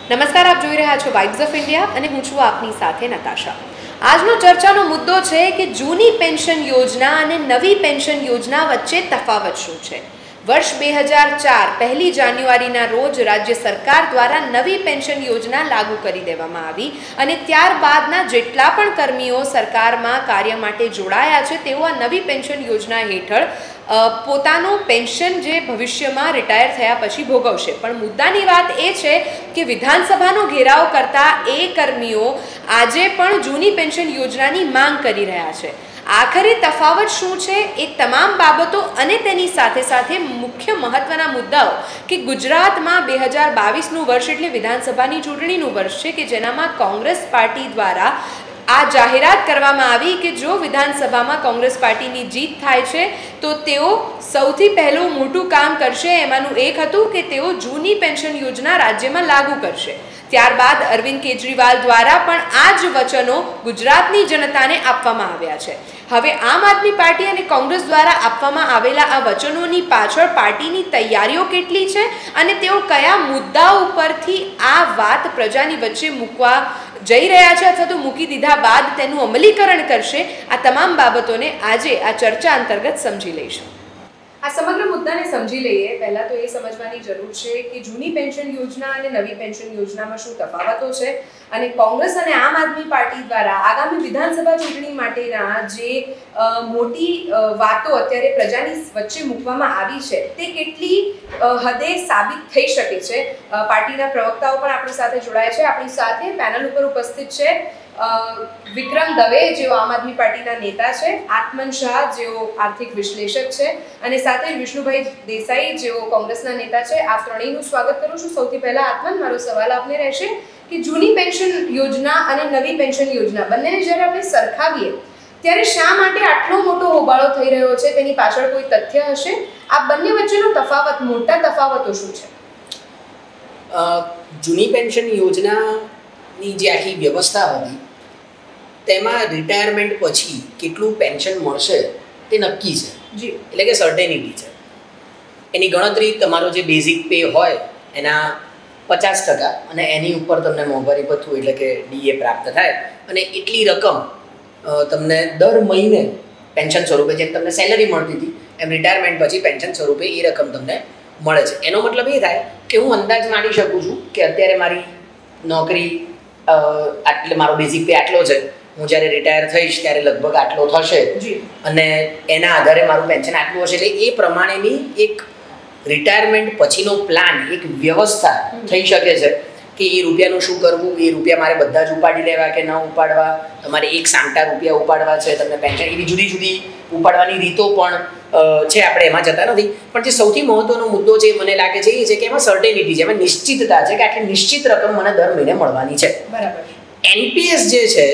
નમસ્કાર, આપ જોઈ રહ્યા છો વાઇબ્સ ઓફ ઇન્ડિયા અને હું છું આપની સાથે નતાશા. આજનો ચર્ચાનો મુદ્દો છે કે જૂની પેન્શન યોજના અને નવી પેન્શન યોજના વચ્ચે તફાવત શું છે. વર્ષ 2004 પહેલી જાન્યુઆરીના રોજ રાજ્ય સરકાર દ્વારા નવી પેન્શન યોજના લાગુ કરી દેવામાં આવી અને ત્યારબાદના જેટલા પણ કર્મીઓ સરકારમાં કાર્ય માટે જોડાયા છે તેઓ આ નવી પેન્શન યોજના હેઠળ પોતાનું પેન્શન જે ભવિષ્યમાં રિટાયર થયા પછી ભોગવશે. પણ મુદ્દાની વાત એ છે કે વિધાનસભાનો ઘેરાવ કરતા એ કર્મીઓ આજે પણ જૂની પેન્શન યોજનાની માંગ કરી રહ્યા છે. આખરે તફાવત શું છે એ તમામ બાબતો અને તેની સાથે સાથે મુખ્ય મહત્વના મુદ્દાઓ કે ગુજરાતમાં 2022નું વર્ષ એટલે વિધાનસભાની ચૂંટણીનું વર્ષ છે કે જેનામાં કોંગ્રેસ પાર્ટી દ્વારા આ જાહેરાત કરવામાં આવી કે જો વિધાનસભામાં કોંગ્રેસ પાર્ટીની જીત થાય છે તો તેઓ સૌથી પહેલું મોટું કામ કરશે. એમાંનું એક હતું કે તેઓ જૂની પેન્શન યોજના રાજ્યમાં લાગુ કરશે. ત્યારબાદ અરવિંદ કેજરીવાલ દ્વારા પણ આ જ વચનો ગુજરાતની જનતાને આપવામાં આવ્યા છે. હવે આમ આદમી પાર્ટી અને કોંગ્રેસ દ્વારા આપવામાં આવેલા આ વચનોની પાછળ પાર્ટીની તૈયારીઓ કેટલી છે અને તેઓ કયા મુદ્દાઓ ઉપરથી આ વાત પ્રજાની વચ્ચે મૂકવા જઈ રહ્યા છે અથવા તો મૂકી દીધા બાદ તેનું અમલીકરણ કરશે, આ તમામ બાબતોને આજે આ ચર્ચા અંતર્ગત સમજી લઈશું. આ સમગ્ર મુદ્દાને સમજી લઈએ પહેલાં તો એ સમજવાની જરૂર છે કે જૂની પેન્શન યોજના અને નવી પેન્શન યોજનામાં શું તફાવતો છે અને કોંગ્રેસ અને આમ આદમી પાર્ટી દ્વારા આગામી વિધાનસભા ચૂંટણી માટેના જે મોટી વાતો અત્યારે પ્રજાની વચ્ચે મૂકવામાં આવી છે તે કેટલી હદે સાબિત થઈ શકે છે. પાર્ટીના પ્રવક્તાઓ પણ આપણી સાથે જોડાયા છે. આપણી સાથે પેનલ ઉપર ઉપસ્થિત છે વિક્રમ દવે, જેઓ આમ આદમી પાર્ટીના નેતા છે, આત્મન શાહ, જેઓ આર્થિક વિશ્લેષક છે, અને સાથે વિષ્ણુભાઈ દેસાઈ, જેઓ કોંગ્રેસના નેતા છે. આપ ત્રણેયનું સ્વાગત કરું છું. સૌથી પહેલા આત્મન, મારો સવાલ આપને રહેશે કે જૂની પેન્શન યોજના અને નવી પેન્શન યોજના બંનેને જ્યારે આપણે સરખાવીએ ત્યારે શા માટે આટલો મોટો હોબાળો થઈ રહ્યો છે? તેની પાછળ કોઈ તથ્ય હશે? આ બંને વચ્ચેનો તફાવત, મોટા તફાવતો શું છે? જૂની પેન્શન યોજનાની જે આખી વ્યવસ્થા હતી તેમાં રિટાયરમેન્ટ પછી કેટલું પેન્શન મળશે તે નક્કી છે, એટલે કે સર્ટેનિટી છે. એની ગણતરી તમારો જે બેઝિક પે હોય એના 50% અને એની ઉપર તમને મોંઘવારી ભથ્થું એટલે કે ડીએ પ્રાપ્ત થાય અને એટલી રકમ તમને દર મહિને પેન્શન સ્વરૂપે, જેમ તમને સેલરી મળતી હતી એમ રિટાયરમેન્ટ પછી પેન્શન સ્વરૂપે એ રકમ તમને મળે છે. એનો મતલબ એ થાય કે હું અંદાજ માની શકું છું કે અત્યારે મારી નોકરી એટલે મારો બેઝિક પે આટલો છે, હું જ્યારે રિટાયર થઈશ ત્યારે લગભગ આટલો થશે અને એના આધારે મારું પેન્શન આટલું હશે. એટલે એ પ્રમાણેની એક રિટાયરમેન્ટ પછીનો પ્લાન, એક વ્યવસ્થા થઈ શકે છે કે એ રૂપિયાનું શું કરવું, એ રૂપિયા મારે બધા જ ઉપાડી લેવા કે ન ઉપાડવા, તમારે એક સામટા રૂપિયા ઉપાડવા છે, તમને પેન્શન એવી જુદી જુદી ઉપાડવાની રીતો પણ છે. આપણે એમાં જતા નથી, પણ જે સૌથી મહત્વનો મુદ્દો જે મને લાગે છે એ છે કે એમાં સર્ટેનિટી છે, એમાં નિશ્ચિતતા છે કે આટલી નિશ્ચિત રકમ મને દર મહિને મળવાની છે. બરાબર. એનપીએસ જે છે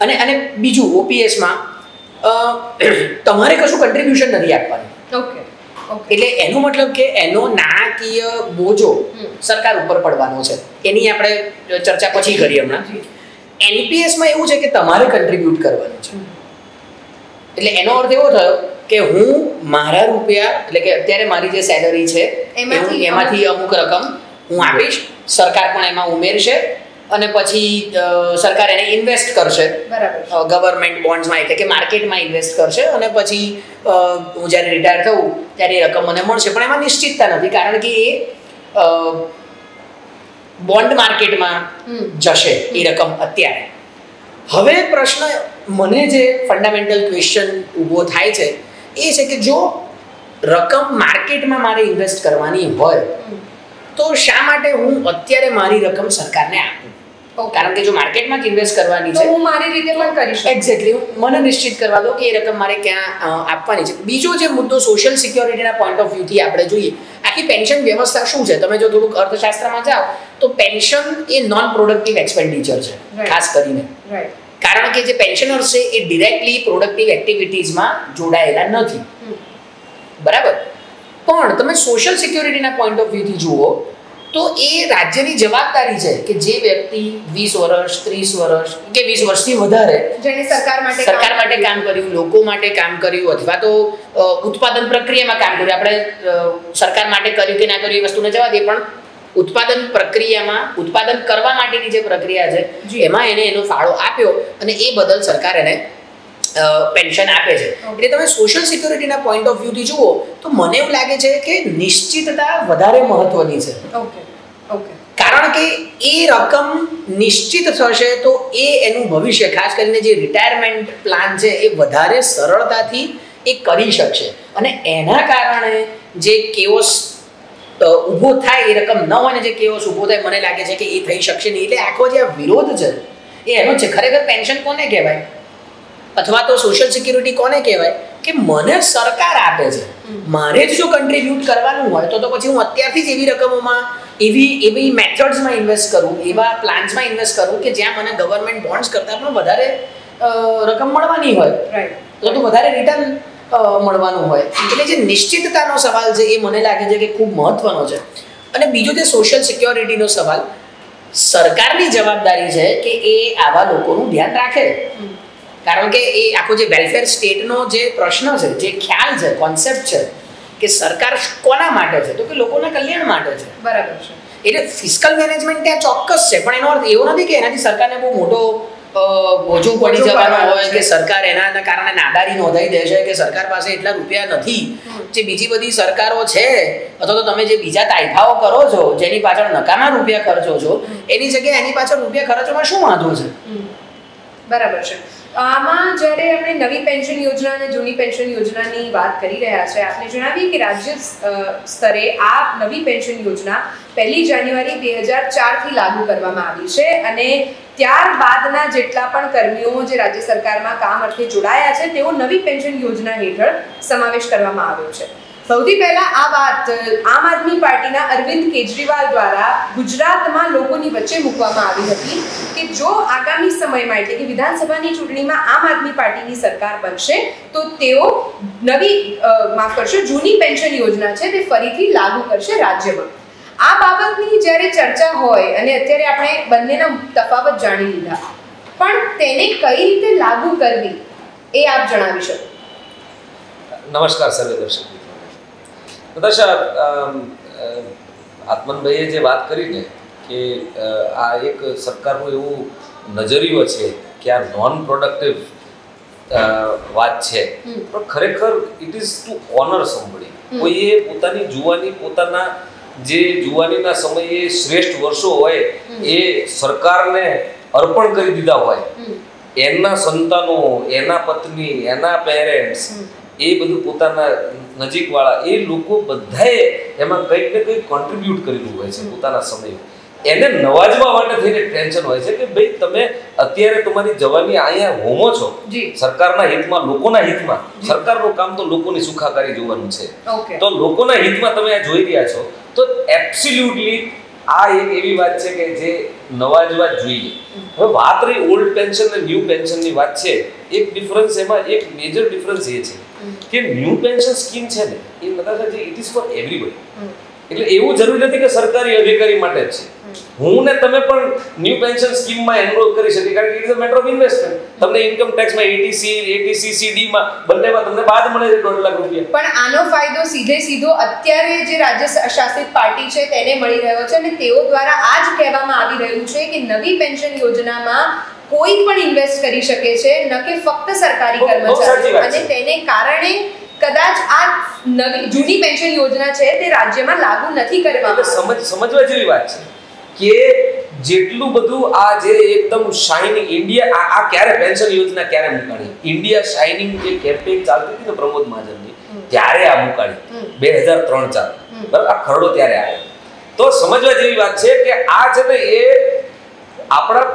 અને બીજું ઓપીએસમાં તમારે કશું કન્ટ્રીબ્યુશન નથી આપવાનું. ઓકે. એટલે એનો મતલબ કે એનો નાણાકીય બોજો સરકાર ઉપર પડવાનો છે. એની આપણે ચર્ચા પછી કરીએ હમણાં. એનપીએસમાં એવું છે કે તમારે કન્ટ્રીબ્યુટ કરવાનું છે. એટલે એનો અર્થ એવો થયો કે હું મારા રૂપિયા, એટલે કે અત્યારે મારી જે સેલરી છે એમાંથી અમુક રકમ હું આપીશ, સરકાર પણ એમાં ઉમેરશે અને પછી સરકાર એને ઇન્વેસ્ટ કરશે ગવર્મેન્ટ બોન્ડ્સમાં, એટલે કે માર્કેટમાં ઇન્વેસ્ટ કરશે અને પછી હું જ્યારે રિટાયર થઉં ત્યારે એ રકમ મને મળશે. પણ એમાં નિશ્ચિતતા નથી કારણ કે એ બોન્ડ માર્કેટમાં જશે એ રકમ અત્યારે. હવે પ્રશ્ન મને જે ફંડામેન્ટલ ક્વેશ્ચન ઊભો થાય છે એ છે કે જો રકમ માર્કેટમાં મારે ઇન્વેસ્ટ કરવાની હોય તો શા માટે હું અત્યારે મારી રકમ સરકારને આપું? કારણ કે જો માર્કેટમાં ઇન્વેસ્ટ કરવાની છે તો હું મારી રીતે પણ કરી શકું. એક્ઝેક્ટલી, મને નિશ્ચિત કરવા દો કે એ રકમ મારે ક્યાં આપવાની છે. બીજો જે મુદ્દો સોશિયલ સિક્યોરિટીના પોઈન્ટ ઓફ વ્યૂથી આપણે જોઈએ, આખી પેન્શન વ્યવસ્થા શું છે? તમે જો થોડુંક અર્થશાસ્ત્રમાં જાઓ તો પેન્શન એ નોન પ્રોડક્ટિવ એક્સપેન્ડિચર છે ખાસ કરીને. કારણ કે જે પેન્શનર્સ છે એ ડિરેક્ટલી પ્રોડક્ટિવ એક્ટિવિટીઝમાં જોડાયેલા નથી. બરાબર. પણ તમે સોશિયલ સિક્યોરિટીના પોઈન્ટ ઓફ વ્યૂથી જુઓ તો એ રાજ્યની જવાબદારી છે કે જે વ્યક્તિ 20 વર્ષ 30 વર્ષ કે 20 વર્ષથી વધારે જેણે સરકાર માટે કામ કર્યું, લોકો માટે કામ કર્યું અથવા તો ઉત્પાદન પ્રક્રિયામાં કામ કર્યું, આપણે સરકાર માટે કર્યું કે ના કર્યું એ વસ્તુને જવા દે, પણ ઉત્પાદન પ્રક્રિયામાં ઉત્પાદન કરવા માટેની જે પ્રક્રિયા છે એમાં એને એનો ફાળો આપ્યો અને એ બદલ સરકાર એને પેન્શન આપે છે. એટલે તમે સોશિયલ સિક્યોરિટીના પોઈન્ટ ઓફ વ્યૂથી જુઓ તો મને એવું લાગે છે કે નિશ્ચિતતા વધારે મહત્વની છે. કારણ કે એ રકમ નિશ્ચિત થશે તો એનું ભવિષ્ય, ખાસ કરીને જે રિટાયરમેન્ટ પ્લાન છે એ વધારે સરળતાથી એ કરી શકશે. અને એના કારણે જે કેઓસ ઊભો થાય, એ રકમ ન હોય ને જે કેઓસ ઊભો થાય, મને લાગે છે કે એ થઈ શકશે નહીં. એટલે આખો જે વિરોધ છે એ એનો છે. ખરેખર પેન્શન કોને કહેવાય અથવા તો સોશિયલ સિક્યુરિટી કોને કહેવાય કે મને સરકાર આપે છે, મારે જ જો કન્ટ્રીબ્યુટ કરવાનું હોય તો પછી હું અત્યારથી જ એવી રકમોમાં એવી મેથડ્સમાં ઇન્વેસ્ટ કરું, એવા પ્લાન્સમાં ઇન્વેસ્ટ કરું કે જ્યાં મને ગવર્મેન્ટ બોન્ડ્સ કરતાં પણ વધારે રકમ મળવાની હોય, તો વધારે રિટર્ન મળવાનું હોય. એટલે જે નિશ્ચિતતાનો સવાલ છે એ મને લાગે છે કે ખૂબ મહત્વનો છે. અને બીજો જે સોશિયલ સિક્યોરિટીનો સવાલ, સરકારની જવાબદારી છે કે એ આવા લોકોનું ધ્યાન રાખે. કારણ કે એ આખો જે વેલફેર સ્ટેટનો જે પ્રશ્ન છે, જે ખ્યાલ છે, કોન્સેપ્ટ છે કે સરકાર કોના માટે છે, તો કે લોકોના કલ્યાણ માટે છે. બરાબર છે. એટલે ફિસ્કલ મેનેજમેન્ટ ત્યાં ચોક્કસ છે, પણ એનો અર્થ એવો નથી કે એનાથી સરકારને બહુ મોટો બોજો પડી જવાનો હોય કે સરકાર એના કારણે નાદારી નોંધાઈ દે છે કે સરકાર પાસે એટલા રૂપિયા નથી. જે બીજી બધી સરકારો છે અથવા તો તમે જે બીજા તાઇફાઓ કરો છો જેની પાછળ નકામા રૂપિયા ખર્ચો છો, એની જગ્યાએ એની પાછળ રૂપિયા ખર્ચવામાં શું વાંધો છે? બરાબર છે. આમાં જ્યારે આપણે નવી પેન્શન યોજના અને જૂની પેન્શન યોજનાની વાત કરી રહ્યા છે, આપણે જણાવીએ કે રાજ્ય સ્તરે આ નવી પેન્શન યોજના 1 જાન્યુઆરી 2004થી લાગુ કરવામાં આવી છે અને ત્યારબાદના જેટલા પણ કર્મીઓ જે રાજ્ય સરકારમાં કામ અર્થે જોડાયા છે તેઓ નવી પેન્શન યોજના હેઠળ સમાવેશ કરવામાં આવ્યો છે. સૌથી પહેલા આ વાત આમ આદમી પાર્ટીના અરવિંદ કેજરીવાલ દ્વારા ગુજરાતમાં લોકોની વચ્ચે મૂકવામાં આવી હતી કે જો આગામી સમયમાં એટલે કે વિધાનસભાની ચૂંટણીમાં આમ આદમી પાર્ટીની સરકાર બનશે તો તેઓ જૂની પેન્શન યોજના છે તે ફરીથી લાગુ કરશે રાજ્યમાં. આ બાબતની જ્યારે ચર્ચા હોય અને અત્યારે આપણે બંનેના તફાવત જાણી લીધા, પણ તેને કઈ રીતે લાગુ કરવી એ આપ જણાવી શકો. નમસ્કાર સર્વે દર્શક મિત્રો. નતાશા, આત્મનભાઈએ જે વાત કરી ને કે આ એક સરકારનું એવું નજરિયો છે કે આ નોન પ્રોડક્ટિવ વાત છે, પણ ખરેખર it is to honour somebody. કોઈએ પોતાની જુવાની, પોતાના જે જુવાનીના સમયે શ્રેષ્ઠ વર્ષો હોય એ સરકારને અર્પણ કરી દીધા હોય, એના સંતાનો, એના પત્ની, એના પેરેન્ટ્સ, એ બધું પોતાના નજીકવાળા એ લોકો બધાએ એમાં કંઈક ને કંઈક કોન્ટ્રીબ્યુટ કરેલું હોય છે પોતાના સમયે. એને નવાજવા માટે થઈને ટેન્શન હોય છે કે ભાઈ તમે અત્યારે તમારી જવાની અહીંયા હોમો છો સરકારના હિતમાં, લોકોના હિતમાં. સરકારનું કામ તો લોકોની સુખાકારી જોવાનું છે, તો લોકોના હિતમાં તમે આ જોઈ રહ્યા છો તો એબ્સોલ્યુટલી આ એક એવી વાત છે કે જે નવાજવા જોઈએ. હવે વાત રહી ઓલ્ડ પેન્શન અને ન્યૂ પેન્શનની વાત છે, એક ડિફરન્સ એમાં, એક મેજર ડિફરન્સ એ છે કે ન્યૂ પેન્શન સ્કીમ છે ને એ નતાશા જે ઇટ ઇઝ ફોર એવરીબડી. એટલે એવું જરૂરી નથી કે સરકારી અધિકારી માટે જ છે. હું ને તમે પણ ન્યૂ પેન્શન સ્કીમમાં એનરોલ કરી શકીએ, કારણ કે it is a matter of investment. તમને ઇન્કમ ટેક્સમાં ATCCD માં બંનેમાં તમને બાદ મળે છે 1.5 લાખ રૂપિયા. પણ આનો ફાયદો સીધો અત્યારે જે રાજ્ય શાસિત પાર્ટી છે તેને મળી રહ્યો છે અને તેઓ દ્વારા આ જ કહેવામાં આવી રહ્યું છે કે નવી પેન્શન યોજનામાં કોઈ પણ ઇન્વેસ્ટ કરી શકે છે, ન કે ફક્ત સરકારી કર્મચારીઓ. અને તેને કારણે કદાચ આ જૂની પેન્શન યોજના છે તે રાજ્યમાં લાગુ નથી કરવામાં. સમજવા જેવી વાત છે કે જેટલું બધું આ જે એકદમ શાઇનિંગ ઇન્ડિયા, આ ક્યારે પેન્શન યોજના ક્યારે મુકાણી, ઇન્ડિયા શાઇનિંગ જે કેમ્પેઇન ચાલતી હતી ને પ્રમોદ મહાજનની, ત્યારે આ મુકાણી 2003-04 બરાબર, આ ખરડો ત્યારે આવ્યો. તો સમજવા જેવી વાત છે કે આ છે ને એ આપણા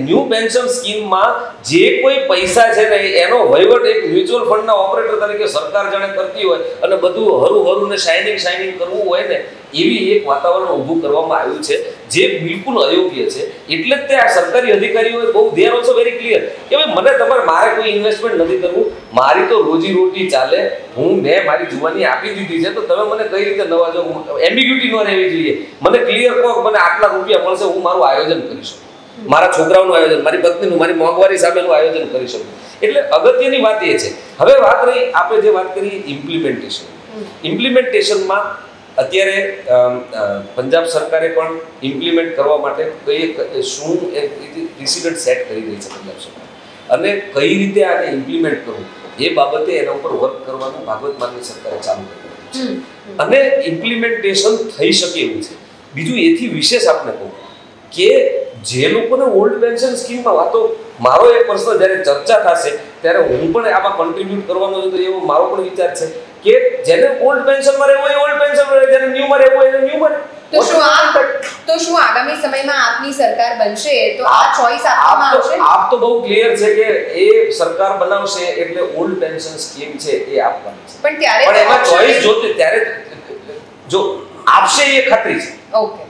ન્યૂ પેન્શન સ્કીમમાં જે કોઈ પૈસા છે ને એનો વહીવટ એક મ્યુચ્યુઅલ ફંડના ઓપરેટર તરીકે સરકાર જાણે કરતી હોય અને બધું હરું ને શાઇનિંગ કરવું હોય ને એવી એક વાતાવરણ ઊભું કરવામાં આવ્યું છે જે બિલકુલ અયોગ્ય છે. એટલે જ તે આ સરકારી અધિકારીઓએ બહુ ધ્યાન ઓછો વેરી ક્લિયર કે ભાઈ મારે કોઈ ઇન્વેસ્ટમેન્ટ નથી કરવું, મારી તો રોજી રોટી ચાલે, મેં મારી જુવાની આપી દીધી છે, તો તમે મને કઈ રીતે નવાજો, એમ્બિગ્યુટી ન રહેવી જોઈએ. મને ક્લિયર કહો મને આટલા રૂપિયા મળશે, હું મારું આયોજન કરી શકું, મારા છોકરાઓનું આયોજન, મારી પત્નીનું, મારી મોંઘવારી સામેનું આયોજન કરી શકું. એટલે અગત્યની વાત એ છે. હવે વાત રહી આપણે જે વાત કરી ઇમ્પ્લિમેન્ટેશનમાં, અત્યારે પંજાબ સરકારે પણ ઇમ્પ્લિમેન્ટ કરવા માટે શું એક પ્રિસિડન્ટ સેટ કરી રહી છે પંજાબ સરકાર, અને કઈ રીતે આને ઇમ્પ્લિમેન્ટ કરવું એ બાબતે એના ઉપર વર્ક કરવાનું ભાગવત માનની સરકારે ચાલુ કર્યું છે, અને ઇમ્પ્લિમેન્ટેશન થઈ શકે એવું છે. બીજું એથી વિશેષ આપણે કહું કે જે લોકોને ઓલ્ડ પેન્શન સ્કીમમાં વાતો, મારો એક પર્સનલ જ્યારે ચર્ચા થશે ત્યારે હું પણ આમાં કન્ટ્રીબ્યુટ કરવાનો છું, તો એવો મારો પણ વિચાર છે કે જેને ઓલ્ડ પેન્શનમાં રહેવું હોય ઓલ્ડ પેન્શનમાં રહે, જેને ન્યૂમાં રહેવું હોય એને ન્યૂમાં રહે. તો શું આગામી સમયમાં આપની સરકાર બનશે તો આ ચોઇસ આપવામાં આવશે? આપ તો બહુ ક્લિયર છે કે એ સરકાર બનાવશે એટલે ઓલ્ડ પેન્શન સ્કીમ છે એ આપવાની છે, પણ ત્યારે એમાં ચોઇસ જોતે ત્યારે જો આપશે એ ખાતરી છે. ઓકે,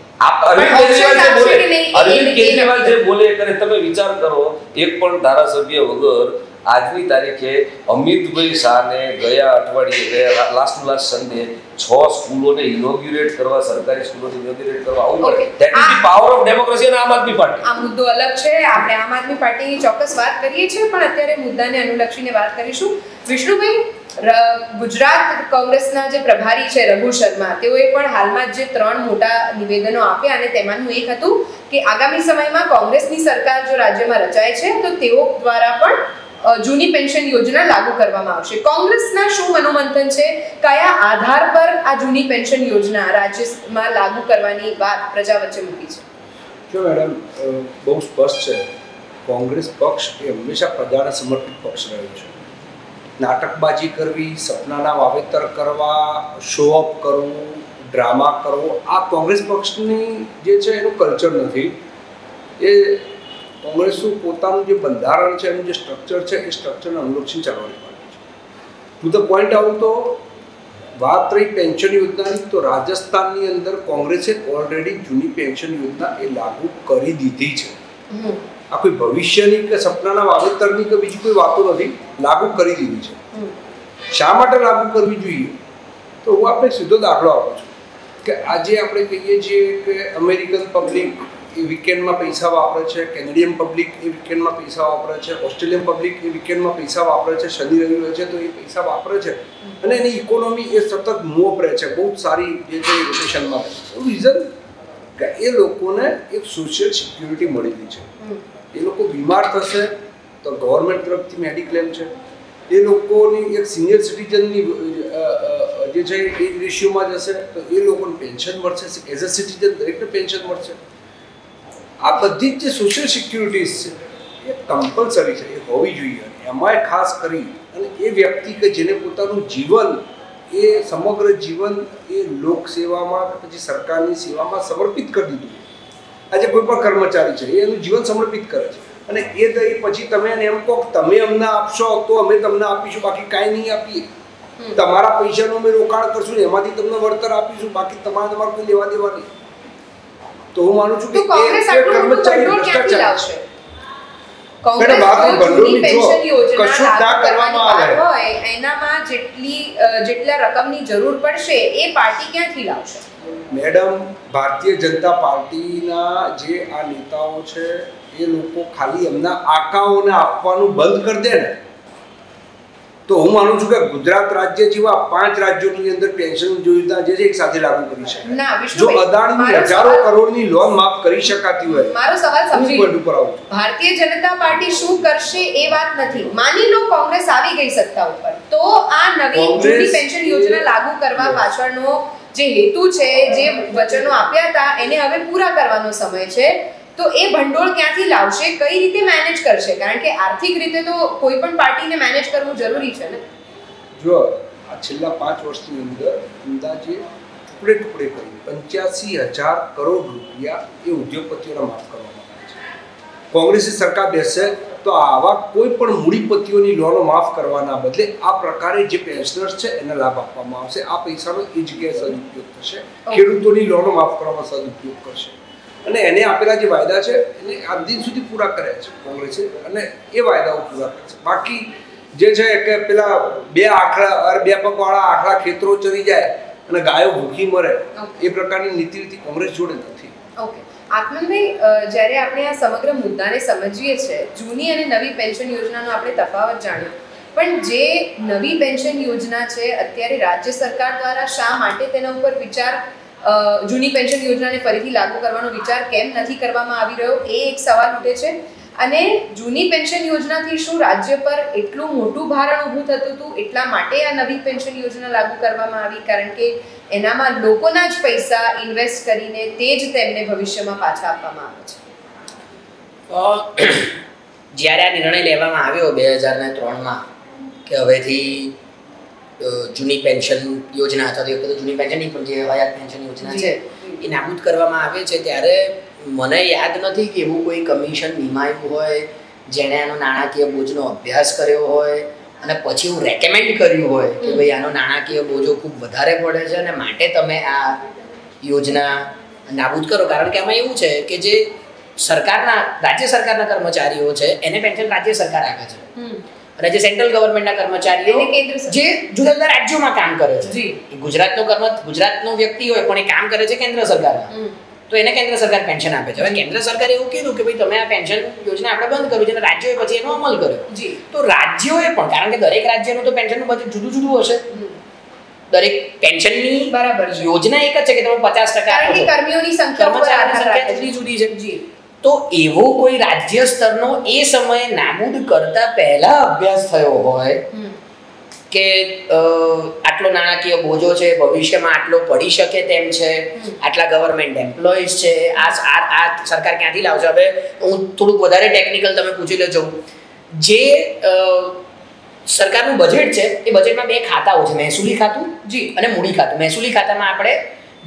અરવિંદ કેજરીવાલ જે બોલે કરે, તમે વિચાર કરો, એક પણ ધારાસભ્ય વગર આજની તારીખે અમિતભાઈ શાહને ગયા અઠવાડિયે લાસ્ટ સન્ડે 6 સ્કૂલોને ઇનોગ્યુરેટ કરવા, સરકારી સ્કૂલોને ઇનોગ્યુરેટ કરવા આવું પડે. That is the power of democracy અને આમ આદમી પાર્ટી. આ મુદ્દો અલગ છે, આપણે આમ આદમી પાર્ટીની ચોક્કસ વાત કરીએ છીએ, પણ અત્યારે મુદ્દાને અનુલક્ષીને વાત કરીશું. વિષ્ણુભાઈ, ગુજરાત કોંગ્રેસના જે પ્રભારી છે રઘુ શર્મા, તેઓએ પણ હાલમાં જે 3 મોટા નિવેદનો આપ્યા અને તેમાંનું એક હતું કે આગામી સમયમાં કોંગ્રેસની સરકાર જો રાજ્યમાં રચાય છે તો તેઓ દ્વારા પણ જૂની પેન્શન યોજના લાગુ કરવામાં આવશે. કોંગ્રેસના શું મનોમંથન છે, કયા આધાર પર આ જૂની પેન્શન યોજના રાજ્યમાં લાગુ કરવાની વાત પ્રજા વચ્ચે મૂકી છે? જો મેડમ, બહુ સ્પષ્ટ છે, કોંગ્રેસ પક્ષ એ હંમેશા પ્રજાને સમર્પિત પક્ષ રહ્યો છે. નાટકબાજી કરવી, સપનાના વાવેતર કરવા, શો ઓફ કરવું, ડ્રામા કરવો, આ કોંગ્રેસ પક્ષની જે છે એનું કલ્ચર નથી. એ કોંગ્રેસનું પોતાનું જે બંધારણ છે, એનું જે સ્ટ્રક્ચર છે, એ સ્ટ્રક્ચરને અનુલક્ષીને ચાલવાની વાત છે. ટુ ધ પોઈન્ટ આવું તો વાત રહી પેન્શન યોજનાની, તો રાજસ્થાનની અંદર કોંગ્રેસે ઓલરેડી જૂની પેન્શન યોજના એ લાગુ કરી દીધી છે. આ કોઈ ભવિષ્યની કે સપનાના વાવેતરની કે બીજી કોઈ વાતો નથી, લાગુ કરી દીધી છે. શા માટે લાગુ કરવી જોઈએ? તો હું આપણે સીધો દાખલો આપું છું કે આજે આપણે કહીએ છીએ કે અમેરિકન પબ્લિક એ વીકેન્ડમાં પૈસા વાપરે છે, કેનેડિયન પબ્લિક એ વીકેન્ડમાં પૈસા વાપરે છે, ઓસ્ટ્રેલિયન પબ્લિક એ વીકેન્ડમાં પૈસા વાપરે છે, શનિ રવિ હોય છે તો એ પૈસા વાપરે છે, અને એની ઇકોનોમી એ સતત મૂવ રહે છે, બહુ સારી જે છે રોટેશનમાં. એવું રીઝન કે એ લોકોને એક સોશિયલ સિક્યુરિટી મળેલી છે. એ લોકો બીમાર થશે તો ગવર્મેન્ટ તરફથી મેડિક્લેમ છે, એ લોકોની એક સિનિયર સિટીઝનની જે છે એ રેશિયોમાં જશે તો એ લોકોને પેન્શન મળશે, એઝ અ સિટીઝન દરેકને પેન્શન મળશે. આ બધી જ જે સોશિયલ સિક્યુરિટીઝ છે એ કમ્પલસરી છે, એ હોવી જોઈએ. એમાંય ખાસ કરી અને એ વ્યક્તિ કે જેને પોતાનું જીવન એ સમગ્ર જીવન એ લોકસેવામાં કે પછી સરકારની સેવામાં સમર્પિત કરી દીધું. આજે કોઈ પણ કર્મચારી છે એ એનું જીવન સમર્પિત કરે છે, અને એ દઈ પછી તમે એને એમ કહો તમે અમને આપશો તો અમે તમને આપીશું, બાકી કાંઈ નહીં આપીએ. તમારા પૈસાનું અમે રોકાણ કરશું ને એમાંથી તમને વળતર આપીશું, બાકી તમારે કોઈ લેવા દેવા નહીં. તો હું માનું છું કે કર્મચારી ભ્રષ્ટાચાર છે. જેટલા રકમની જરૂર પડશે એ પાર્ટી ક્યાંથી લાવશે? મેડમ, ભારતીય જનતા પાર્ટીના જે આ નેતાઓ છે એ લોકો ખાલી એમના આંકાઓને આપવાનું બંધ કરી દે ને તો હું માનું છું કે ગુજરાત રાજ્ય જેવા 5 રાજ્યોની અંદર પેન્શન યોજના જે છે એક સાથે લાગુ કરી શકાય. જો અદાણીની હજારો કરોડની લોન માફ કરી શકાતી હોય, મારો સવાલ સમજી ભારતીય જનતા પાર્ટી શું કરશે એ વાત નથી. માની લો કોંગ્રેસ આવી ગઈ સત્તા ઉપર, તો આ નવી જૂની પેન્શન યોજના લાગુ કરવા પાછળનો જે હેતુ છે, જે વચનો આપ્યા હતા એને હવે પૂરા કરવાનો સમય છે. તો એ ભંડોળ ક્યાંથી લાવશે, કઈ રીતે મેનેજ કરશે? કારણ કે આર્થિક રીતે તો કોઈ પણ પાર્ટીને મેનેજ કરવું જરૂરી છે ને. જો આ છેલ્લા 5 વર્ષની અંદર અંદાજે ટુકડે ટુકડે કરી 85,000 કરોડ રૂપિયા એ ઉદ્યોગપતિઓને માફ કરવામાં આવે છે. કોંગ્રેસની સરકાર બેસે તો આવા કોઈ પણ મૂડીપતિઓની લોનો માફ કરવાના બદલે આ પ્રકારે જે પેન્શનર્સ છે એને લાભ આપવામાં આવશે. આ પૈસાનો એ જગ્યાએ સદુપયોગ થશે, ખેડૂતોની લોનો માફ કરવામાં સદુપયોગ કરશે, અને એને આપેલા જે વાયદા છે એને આજ દિન સુધી પૂરા કર્યા છે કોંગ્રેસે, અને એ વાયદાઓ પૂરા કરશે. બાકી જે છે કે પેલા 2 પગવાળા આખલા ખેતરો ચરી જાય અને ગાયો ભૂખી મરે, એ પ્રકારની નીતિ કોંગ્રેસ જોડે નથી. ઓકે આત્મનભાઈ, જ્યારે આપણે આ સમગ્ર મુદ્દાને સમજીએ છીએ, જૂની અને નવી પેન્શન યોજનાનો આપણે તફાવત જાણ્યો, પણ જે નવી પેન્શન યોજના છે અત્યારે રાજ્ય સરકાર દ્વારા શા માટે તેના ઉપર વિચાર જૂની પેન્શન યોજનાને ફરીથી લાગુ કરવાનો વિચાર કેમ નથી કરવામાં આવી રહ્યો એ એક સવાલ ઉઠે છે. અને જૂની પેન્શન યોજનાથી શું રાજ્ય પર એટલું મોટું ભારણ ઊભું થતું હતું એટલા માટે આ નવી પેન્શન યોજના લાગુ કરવામાં આવી, કારણ કે એનામાં લોકોના જ પૈસા ઇન્વેસ્ટ કરીને તે જ તેમને ભવિષ્યમાં પાછા આપવામાં આવે છે. જ્યારે આ નિર્ણય લેવામાં આવ્યો 2003માં કે હવેથી જૂની પેન્શન યોજના અથવા તો જૂની પેન્શન નહીં પણ જે હયાત પેન્શન યોજના છે એ નાબૂદ કરવામાં આવે છે, ત્યારે મને યાદ નથી કે એવું કોઈ કમિશન નિમાયું હોય જેણે આનો નાણાકીય બોજનો અભ્યાસ કર્યો હોય અને પછી એવું રેકમેન્ડ કર્યું હોય કે ભાઈ આનો નાણાકીય બોજો ખૂબ વધારે પડે છે અને માટે તમે આ યોજના નાબૂદ કરો. કારણ કે આમાં એવું છે કે જે રાજ્ય સરકારના કર્મચારીઓ છે એને પેન્શન રાજ્ય સરકાર આપે છે અને જે સેન્ટ્રલ ગવર્મેન્ટના કર્મચારીઓ જે જુદા જુદા રાજ્યોમાં કામ કરે છે, ગુજરાતનો વ્યક્તિ હોય પણ એ કામ કરે છે કેન્દ્ર સરકારમાં, તો એને કેન્દ્ર સરકાર પેન્શન આપે છે. હવે કેન્દ્ર સરકારે એવું કીધું કે ભાઈ તમે આ પેન્શન યોજના આપણે બંધ કરવી છે અને રાજ્યોએ પછી એનો અમલ કર્યો. તો રાજ્યોએ પણ, કારણ કે દરેક રાજ્યનું તો પેન્શનનું બજેટ જુદું જુદું હશે, દરેક પેન્શનની યોજના એક જ છે કે તમે 50% કર્મીઓની સંખ્યા જુદી જુદી છે. તો એવો કોઈ રાજ્ય સ્તરનો એ સમયે નાબૂદ કરતા પહેલા અભ્યાસ થયો હોય કે આટલો નાણાકીય બોજો છે, ભવિષ્યમાં આટલો પડી શકે તેમ છે, આટલા ગવર્મેન્ટ એમ્પ્લોઈઝ છે, આ સરકાર ક્યાંથી લાવશે. હવે હું થોડુંક વધારે ટેકનિકલ તમે પૂછી લેજો, જે સરકારનું બજેટ છે એ બજેટમાં બે ખાતાઓ છે, મહેસૂલી ખાતું અને મૂડી ખાતું. મહેસૂલી ખાતામાં આપણે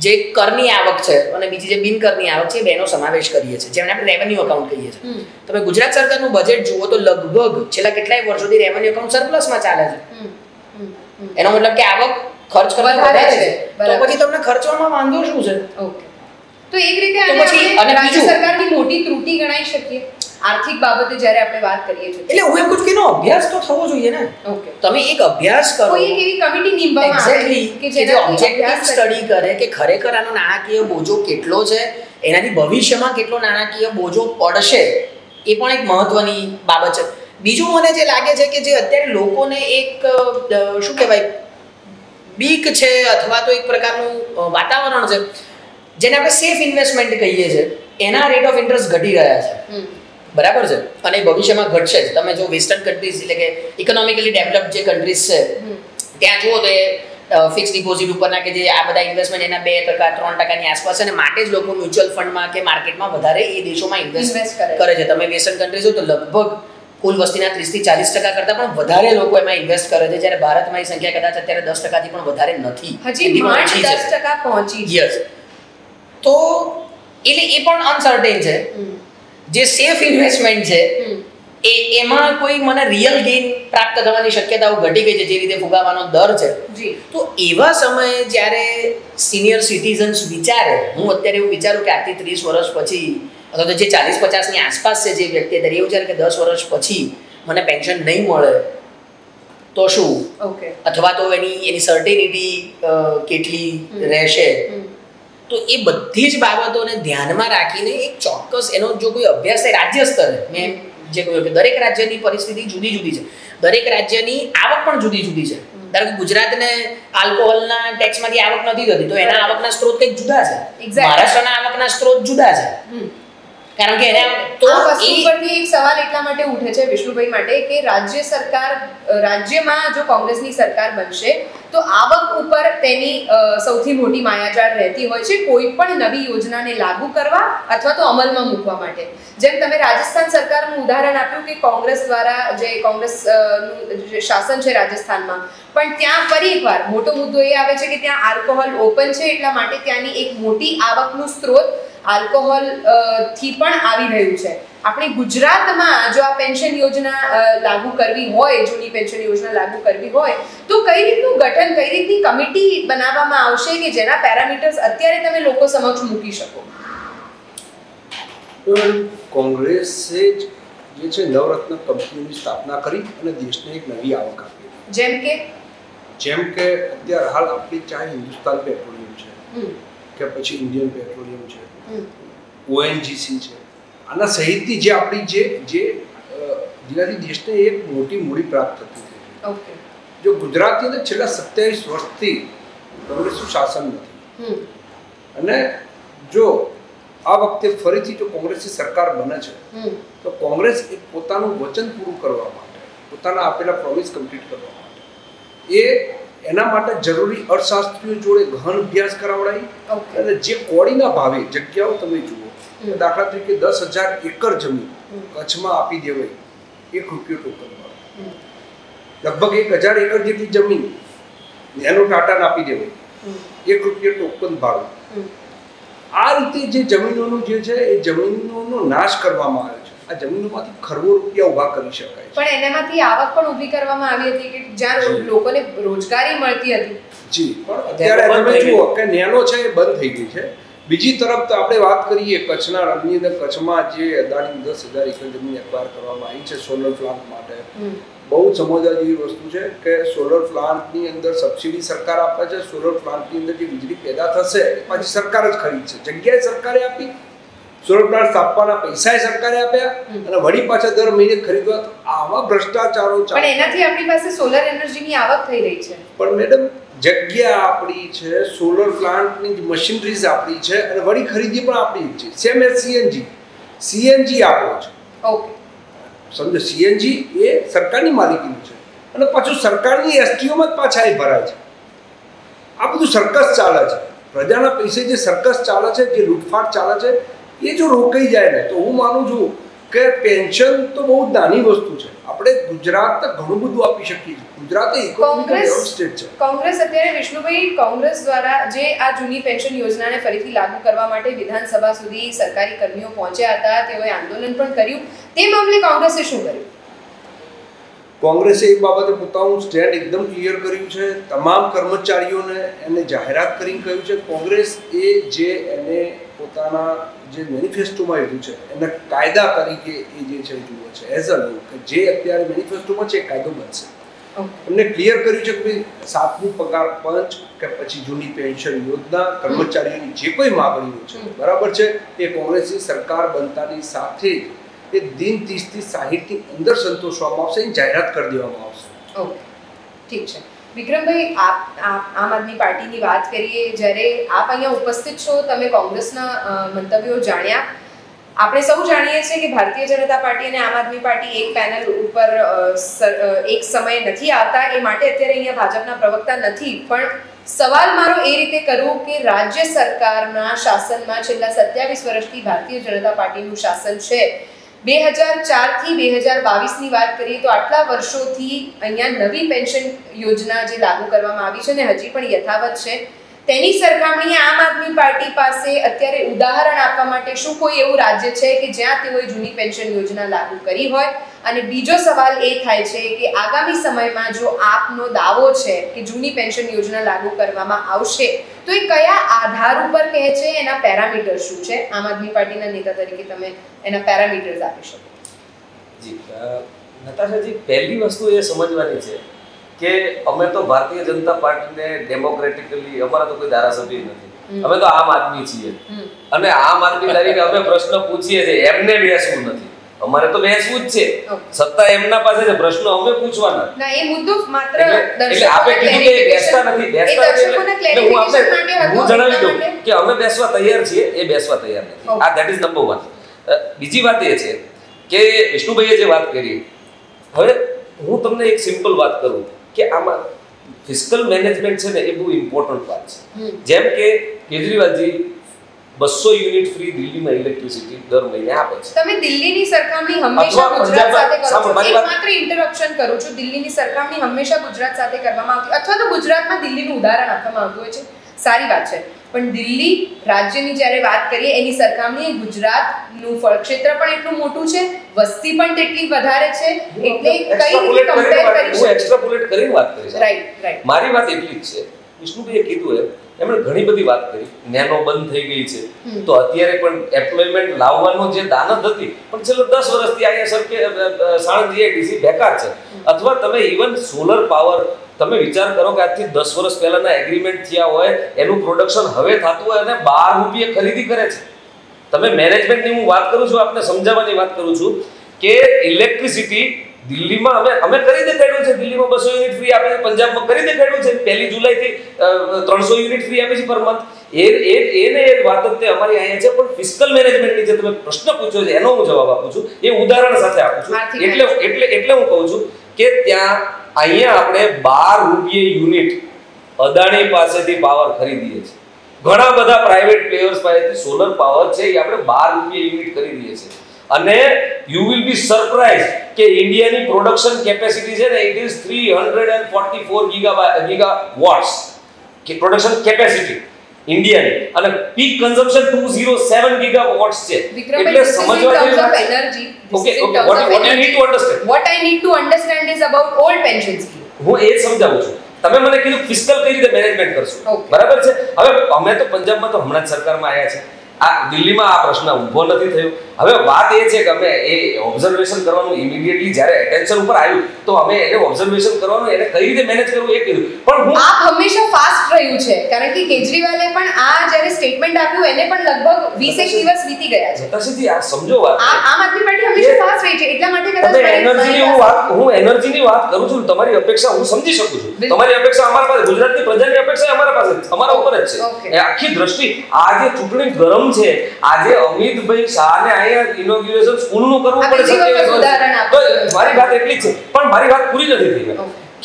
જે કરની આવક છે અને બીજી જે બિનકરની આવક છે એ બેનો સમાવેશ કરીએ છીએ, જેને આપણે રેવન્યુ એકાઉન્ટ કહીએ છીએ. તમે ગુજરાત સરકારનું બજેટ જુઓ તો લગભગ છેલ્લા કેટલાય વર્ષોથી રેવન્યુ એકાઉન્ટ સરપ્લસમાં ચાલે છે. એનો મતલબ કે આવક ખર્ચ કરતા વધારે છે, તો પછી તમને ખર્ચવામાં વાંધો શું છે? ઓકે, તો એક રીતે આને રાજ્ય સરકારની મોટી ત્રુટિ ગણાઈ શકીએ આર્થિક બાબતે જ્યારે આપણે વાત કરીએ છીએ. એટલે હું એમ કહું છું કે એનો અભ્યાસ તો થવો જોઈએ ને. ઓકે, તમે એક અભ્યાસ કરો, કોઈ એક એવી કમિટી નિમવામાં આવે કે જે ઓબ્જેક્ટિવ સ્ટડી કરે કે ખરેખર આનો નાણાકીય બોજો કેટલો છે, એનાથી ભવિષ્યમાં કેટલો નાણાકીય બોજો પડશે, એ પણ એક મહત્વની બાબત છે. બીજું મને જે લાગે છે કે જે અત્યારે લોકોને એક શું કહેવાય બીક છે અથવા તો એક પ્રકારનું વાતાવરણ છે જેને આપણે સેફ ઇન્વેસ્ટમેન્ટ કહીએ છીએ, એના રેટ ઓફ ઇન્ટરેસ્ટ ઘટી રહ્યા છે. બરાબર છે, અને ભવિષ્યમાં ઘટશે જ. તમે જો વેસ્ટર્ન કન્ટ્રીઝ એટલે કે ઇકોનોમિકલી ડેવલપ જે કન્ટ્રીઝ છે ત્યાં જુઓ તો એ ફિક્સ ડિપોઝિટ ઉપરના કે જે આ બધા ઇન્વેસ્ટમેન્ટ એના 2% 3%ની આસપાસ છે અને માટે જ લોકો મ્યુચ્યુઅલ ફંડમાં કે માર્કેટમાં વધારે એ દેશોમાં ઇન્વેસ્ટ કરે છે. તમે વેસ્ટર્ન કન્ટ્રીઝ તો લગભગ કુલ વસ્તીના 30-40% કરતાં પણ વધારે લોકો એમાં ઇન્વેસ્ટ કરે છે, જ્યારે ભારતમાં એ સંખ્યા કદાચ અત્યારે 10%થી પણ વધારે નથી, હજી 10% પહોંચી છે. તો એટલે એ પણ અનસર્ટેન છે. જે સેફ ઇન્વેસ્ટમેન્ટ છે એમાં કોઈ મને રિયલ ગેઇન પ્રાપ્ત થવાની શક્યતાઓ ઘટી ગઈ છે, જે રીતે ફુગાવાનો દર છે. તો એવા સમયે જ્યારે સિનિયર સિટીઝન્સ વિચારે, હું અત્યારે એવું વિચારું કે આજથી 30 વર્ષ પછી અથવા તો જે 40-50ની આસપાસ છે જે વ્યક્તિ અત્યારે એવું વિચારે કે 10 વર્ષ પછી મને પેન્શન નહીં મળે તો શું, અથવા તો એની સર્ટેનિટી કેટલી રહેશે, તો એ બધી જ બાબતોને ધ્યાનમાં રાખીને એક ચોક્કસ એનો જો કોઈ અભ્યાસ થાય રાજ્ય સ્તરે, મેં જે કહ્યું કે દરેક રાજ્યની પરિસ્થિતિ જુદી જુદી છે, દરેક રાજ્યની આવક પણ જુદી જુદી છે. ધારો કે ગુજરાતને આલ્કોહોલના ટેક્સમાંથી આવક નથી થતી તો એના આવકના સ્ત્રોત કંઈક જુદા છે, મહારાષ્ટ્રના આવકના સ્ત્રોત જુદા છે. કારણ કે એને તો આ વસ્તુ પરથી એક સવાલ એટલા માટે ઉઠે છે વિષ્ણુભાઈ માટે કે રાજ્યમાં જો કોંગ્રેસની સરકાર બનશે તો આવક ઉપર તેની સૌથી મોટી માયાજાળ રહેતી હોય છે કોઈ પણ નવી યોજનાને લાગુ કરવા અથવા તો અમલમાં મૂકવા માટે. જેમ તમે રાજસ્થાન સરકારનું ઉદાહરણ આપ્યું કે કોંગ્રેસ દ્વારા જે કોંગ્રેસનું શાસન છે રાજસ્થાનમાં, પણ ત્યાં ફરી એકવાર મોટો મુદ્દો એ આવે છે કે ત્યાં આલ્કોહોલ ઓપન છે એટલા માટે ત્યાંની એક મોટી આવકનું સ્ત્રોત આલ્કોહોલ થી પણ આવી રહ્યું છે. આપણે ગુજરાતમાં જો આ પેન્શન યોજના લાગુ કરવી હોય, જૂની પેન્શન યોજના લાગુ કરવી હોય તો કઈ રીતનું ગઠન, કઈ રીતની કમિટી બનાવવામાં આવશે કે જેના પેરામીટર્સ અત્યારે તમે લોકો સમક્ષ મૂકી શકો? કોંગ્રેસે જે છે નવરત્ન કંપનીની સ્થાપના કરી અને દેશને એક નવી આવક આપી. જેમ કે અત્યારે હાલ આપણી ચાહે હિન્દુસ્તાન પેટ્રોલિયમ છે કે પછી ઇન્ડિયન પેટ્રોલિયમ છે, ઓએનજીસી છે, આના સહિતની જે આપણી જેનાથી દેશને એક મોટી મૂડી પ્રાપ્ત થતી હતી. ઓકે. જો ગુજરાતની અંદર છેલ્લા 27 વર્ષથી કોંગ્રેસનું શાસન નથી અને જો આ વખતે ફરીથી જો કોંગ્રેસની સરકાર બને છે તો કોંગ્રેસ એક પોતાનું વચન પૂરું કરવા માટે, પોતાના આપેલા પ્રોમિસ કમ્પ્લીટ કરવા માટે એના માટે જરૂરી અર્થશાસ્ત્રીઓ જોડે ગહન અભ્યાસ કરાવડાવી અને જે કોડીના ભાવે જગ્યાઓ તમે જુઓ, દાખલા તરીકે 10,000 એકર જમીન કચ્છમાં આપી દેવાય ₹1 ટોકન, લગભગ 1,000 એકર જેટલી જમીન નેનો ટાટાને આપી દેવાય ₹1 ટોકન ભાડું. આ રીતે જે જમીનોનું જે છે એ જમીનોનો નાશ કરવામાં આવે છે. આ જમીનોમાંથી ખરબો રૂપિયા ઊભા કરી શકાય છે. પણ એનામાંથી આવક પણ ઊભી કરવામાં આવી હતી કે જ્યાં લોકોને રોજગારી મળતી હતી. જી, પણ અત્યારે તમે જુઓ કે નેનો છે એ બંધ થઈ ગઈ છે. બીજી તરફ તો આપણે વાત કરીએ કચ્છના રણની અંદર, કચ્છમાં જે અદાણી 10,000 એકર જમીન એક્વાયર કરવામાં આવી છે સોલર પ્લાન્ટ માટે, બહુ સમજવા જેવી વસ્તુ છે કે સોલર પ્લાન્ટની અંદર સબસિડી સરકાર આપે છે. સોલર પ્લાન્ટની અંદર જે વીજળી પેદા થશે એ પાછી સરકાર જ ખરીદશે. જગ્યાએ સરકારે આપી, સોલર પ્લાન્ટ સ્થાપવાના પૈસા સરકારે આપ્યા અને વળી પાછા દર મહિને ખરીદવા. આવા ભ્રષ્ટાચારો પણ એનાથી આપણી પાસે સોલર એનર્જીની આવક થઈ રહી છે. પણ મેડમ જગ્યા આપણી છે, સોલર પ્લાન્ટની મશીનરીઝ આપણી છે અને વળી ખરીદી પણ આપણી જ છે. સેમ એઝ સીએનજી આપણો છે. ઓકે, સમજો, સીએનજી એ સરકારની માલિકીનું છે અને પાછું સરકારની એસટીઓમાં જ પાછા એ ભરાય છે. આ બધું સર્કસ ચાલે છે. પ્રજાના પૈસે જે સર્કસ ચાલે છે, જે લૂંટફાટ ચાલે છે, એ જો રોકાઈ જાય ને તો હું માનું છું કે પેન્શન તો બહુ નાની વસ્તુ છે. આપણે ગુજરાત ઘણું બધું આપી શકીએ છીએ. ગુજરાત એક સ્ટેટ છે. કોંગ્રેસ અત્યારે વિષ્ણુભાઈ, કોંગ્રેસ દ્વારા જે આ જૂની પેન્શન યોજનાને ફરીથી લાગુ કરવા માટે વિધાનસભા સુધી સરકારી કર્મીઓ પહોંચ્યા હતા, તેઓએ આંદોલન પણ કર્યું. તે મામલે કોંગ્રેસે શું કર્યું? કોંગ્રેસે એ બાબતે પોતાનું સ્ટેન્ડ એકદમ ક્લિયર કર્યું છે. તમામ કર્મચારીઓને એને જાહેરાત કરીને કહ્યું છે કોંગ્રેસ જે એને પોતાના જે મેનિફેસ્ટોમાં લીધું છે એને કાયદા તરીકે એ જે છે જુએ છે એઝ અ લો, કે જે અત્યારે મેનિફેસ્ટોમાં છે એ કાયદો બનશે. એમને ક્લિયર કર્યું છે કે ભાઈ 7મું પગાર પંચ કે પછી જૂની પેન્શન યોજના, કર્મચારીઓની જે કોઈ માગણીઓ છે બરાબર છે એ કોંગ્રેસની સરકાર બનતાની સાથે એ દિન 30 થી 60 ની અંદર સંતોષવામાં આવશે, એ જાહેરાત કરી દેવામાં આવશે. ઓકે, ઠીક છે. વિક્રમભાઈ, આમ આદમી પાર્ટીની વાત કરીએ, જ્યારે આપ અહીંયા ઉપસ્થિત છો, તમે કોંગ્રેસના મંતવ્યો જાણ્યા. આપણે સૌ જાણીએ છીએ કે ભારતીય જનતા પાર્ટી અને આમ આદમી પાર્ટી એક પેનલ ઉપર એક સમયે નથી આવતા, એ માટે અત્યારે અહીંયા ભાજપના પ્રવક્તા નથી. પણ સવાલ મારો એ રીતે કરું કે રાજ્ય સરકારના શાસનમાં છેલ્લા 27 વર્ષથી ભારતીય જનતા પાર્ટીનું શાસન છે. 2004 થી 2022 ની વાત કરીએ તો આટલા વર્ષોથી અહીંયા નવી પેન્શન યોજના જે લાગુ કરવામાં આવી છે ને હજી પણ યથાવત છે, તેની સરખામણીએ આમ આદમી પાર્ટી પાસે અત્યારે ઉદાહરણ આપવા માટે શું કોઈ એવું રાજ્ય છે કે જ્યાં તેઓએ જૂની પેન્શન યોજના લાગુ કરી હોય? અને બીજો સવાલ એ થાય છે કે આગામી સમયમાં જો આપનો દાવો છે કે જૂની પેન્શન યોજના લાગુ કરવામાં આવશે તો એ કયા આધાર ઉપર કહે છે, એના પેરામીટર શું છે? આમ આદમી પાર્ટીના નેતા તરીકે તમે એના પેરામીટર્સ આપી શકો? જી નતાશાજી, પહેલી વસ્તુ એ સમજવાની છે કે અમે તો ભારતીય જનતા પાર્ટીને ડેમોક્રેટિકલી, અમારા તો કોઈ ધારાસભ્ય નથી, અમે તો આમ આદમી છીએ અને આમ આદમી તરીકે અમે પ્રશ્ન પૂછીએ છીએ. એમને બેસવું નથી, અમારે તો બેસવું જ છે. સત્તા એમના પાસે છે, પ્રશ્નો અમે પૂછવાના. ના, એ મુદ્દો માત્ર એટલે આપે કીધું કે બેસતા નથી, હું જણાવી દઉં કે અમે બેસવા તૈયાર છીએ, એ બેસવા તૈયાર નથી. આ ધેટ ઇઝ નંબર 1. બીજી વાત એ છે કે વિષ્ણુભાઈએ જે વાત કરી, હવે હું તમને એક સિમ્પલ વાત કરું કે આમાં ફિસ્કલ મેનેજમેન્ટ છે ને એ બહુ ઇમ્પોર્ટન્ટ વાત છે. જેમ કે કેજરીવાલજી 200 યુનિટ ફ્રી દિલ્હીમાં ઇલેક્ટ્રિસિટી દર મહિને આપે છે. તમે દિલ્હીની સરખામણી હંમેશા ગુજરાત સાથે કરો છો. એકમાત્ર ઇન્ટરપ્શન કરું છું, દિલ્હીની સરખામણી હંમેશા ગુજરાત સાથે કરવામાં આવતી અથવા તો ગુજરાતમાં દિલ્હીનું ઉદાહરણ આપવામાં આવતું હોય છે. સારી વાત છે, પણ દિલ્હી રાજ્યની જ્યારે વાત કરીએ એની સરખામણીએ ગુજરાતનું ફળક્ષેત્ર પણ એટલું મોટું છે, વસ્તી પણ તેટલી વધારે છે, એટલે કઈ રીતે કમ્પેર કરી હું એક્સ્ટ્રાપોલેટ કરીને વાત કરીશ. રાઈટ. મારી વાત એટલી જ છે, વિષ્ણુભાઈએ કીધું એમણે ઘણી બધી વાત કરી. નેનો બંધ થઈ ગઈ છે તો અત્યારે પણ એમ્પ્લોયમેન્ટ લાવવાનો જે દાનત હતી પણ છેલ્લા 10 વર્ષથી અહીંયા સાણંદ જીઆઈડીસી બેકાર છે. અથવા તમે ઇવન સોલર પાવર તમે વિચાર કરો કે આજથી 10 વર્ષ પહેલાના એગ્રીમેન્ટ થયા હોય એનું પ્રોડક્શન હવે થતું હોય અને 12 રૂપિયે ખરીદી કરે છે. તમે મેનેજમેન્ટની હું વાત કરું છું, આપને સમજાવવાની વાત કરું છું કે ઇલેક્ટ્રિસિટી દિલ્હીમાં અમે કરી દેખાડ્યું છે, દિલ્હીમાં 200 યુનિટ ફ્રી આપે છે, પંજાબમાં કરી દેખાડ્યું છે, 1 જુલાઈથી 300 યુનિટ ફ્રી આપે છે પર મંથ. એ વાત જ અમારી અહીંયા છે. પણ ફિસ્કલ મેનેજમેન્ટની જે તમે પ્રશ્ન પૂછ્યો છે એનો હું જવાબ આપું છું, એ ઉદાહરણ સાથે આપું છું. એટલે હું કહું છું કે ત્યાં અહીંયા આપણે 12 રૂપિયે યુનિટ અદાણી પાસેથી પાવર ખરીદીએ છીએ. ઘણા બધા પ્રાઇવેટ પ્લેયર્સ પાસેથી સોલર પાવર છે એ આપણે 12 રૂપિયે યુનિટ ખરીદીએ છીએ. અને યુ વિલ બી સરપ્રાઇઝ કે ઇન્ડિયાની પ્રોડક્શન કેપેસિટી છે ને ઇટ ઇઝ 344 ગીગાવોટ્સ કે પ્રોડક્શન કેપેસિટી ઇન્ડિયાની, અને પીક કન્ઝમ્પશન 207 ગીગાવોટ્સ છે. એટલે સમજવા જેવી energy. Okay, what you need to understand, what I need to understand is about old pension scheme. હું એ સમજાવું છું. તમે મને કીધું ફિસ્કલ કઈ રીતે મેનેજમેન્ટ કરશો, બરાબર છે. હવે અમે તો પંજાબમાં તો હમણાં જ સરકારમાં આવ્યા છે, આ દિલ્હીમાં આ પ્રશ્ન ઊભો નથી થયો. હવે વાત એ છે કે અમે એ ઓબ્ઝર્વેશન કરવાનું ઇમિડિયેટલી જ્યારે એટેન્શન ઉપર આવ્યું તો અમે એને ઓબ્ઝર્વેશન કરવાનું, એને કઈ રીતે મેનેજ કરવું એ કીધું. પણ હું આપ હંમેશા ફાસ્ટ રહ્યું છે, કારણ કે કેજરીવાલે પણ આ જ્યારે સ્ટેટમેન્ટ આપ્યું એને પણ લગભગ 20 દિવસ વીતી ગયા છે. તસીથી આ સમજો વાત, આમ આદમી પાર્ટી હંમેશા ફાસ્ટ રહી છે, એટલા માટે કદાચ હું એનર્જીની વાત કરું છું. તમારી અપેક્ષા હું સમજી શકું છું. તમારી અપેક્ષા અમારા પાસે, ગુજરાતની પ્રજાની અપેક્ષા અમારા પાસે, અમારા ઉપર જ છે. એ આખી દ્રષ્ટિ આ જે ચૂંટણી ગરમ છે, આજે અમિતભાઈ શાહને અહીંયા ઇનોગ્યુરેશન સ્કૂલનું કરવું પડે તો મારી વાત એટલી જ છે. પણ મારી વાત પૂરી નથી થઈ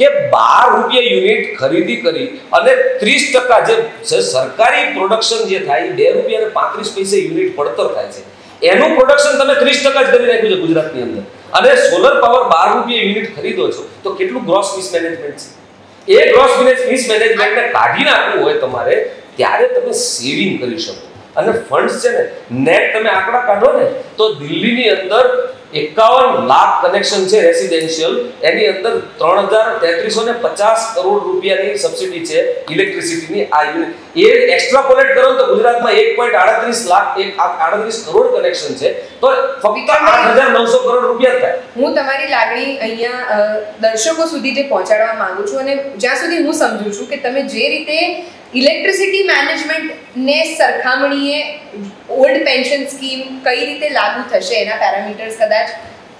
કે 12 રૂપિયા યુનિટ ખરીદી કરી અને 30% જે સરકારી પ્રોડક્શન જે થાય 2 રૂપિયા અને 35 પૈસે યુનિટ પડતર થાય છે, એનું પ્રોડક્શન તમે 30% જ કરી નાખ્યું છે ગુજરાતની અંદર. અને સોલર પાવર 12 રૂપિયા યુનિટ ખરીદો છો તો કેટલું ગ્રોસ મિસમેનેજમેન્ટ છે. એ ગ્રોસ મિસમેનેજમેન્ટને કાઢી નાખવું હોય તમારે ત્યારે તમે સેવિંગ કરી શકો. અને ફંડ્સ છે ને નેટ તમે આંકડા કાઢો ને તો દિલ્હીની અંદર 51 લાખ કનેક્શન છે રેસિડેન્શિયલ, એની અંદર 3350 કરોડ રૂપિયાની સબસિડી છે ઇલેક્ટ્રિસિટીની. આ એ એક્સ્ટ્રાપોલેટ કરો તો ગુજરાતમાં 1.38 કરોડ કનેક્શન છે, તો ફક્ત 8900 કરોડ રૂપિયા થાય. હું તમારી લાગણી અહીંયા દર્શકો સુધી જે પહોંચાડવા માંગુ છું, અને જ્યાં સુધી હું સમજુ છું કે તમે જે રીતે ઇલેક્ટ્રિસિટી મેનેજમેન્ટ ને સરખામણીએ ઓલ્ડ પેન્શન સ્કીમ કઈ રીતે લાગુ થશે એના પેરામીટર્સ કદાચ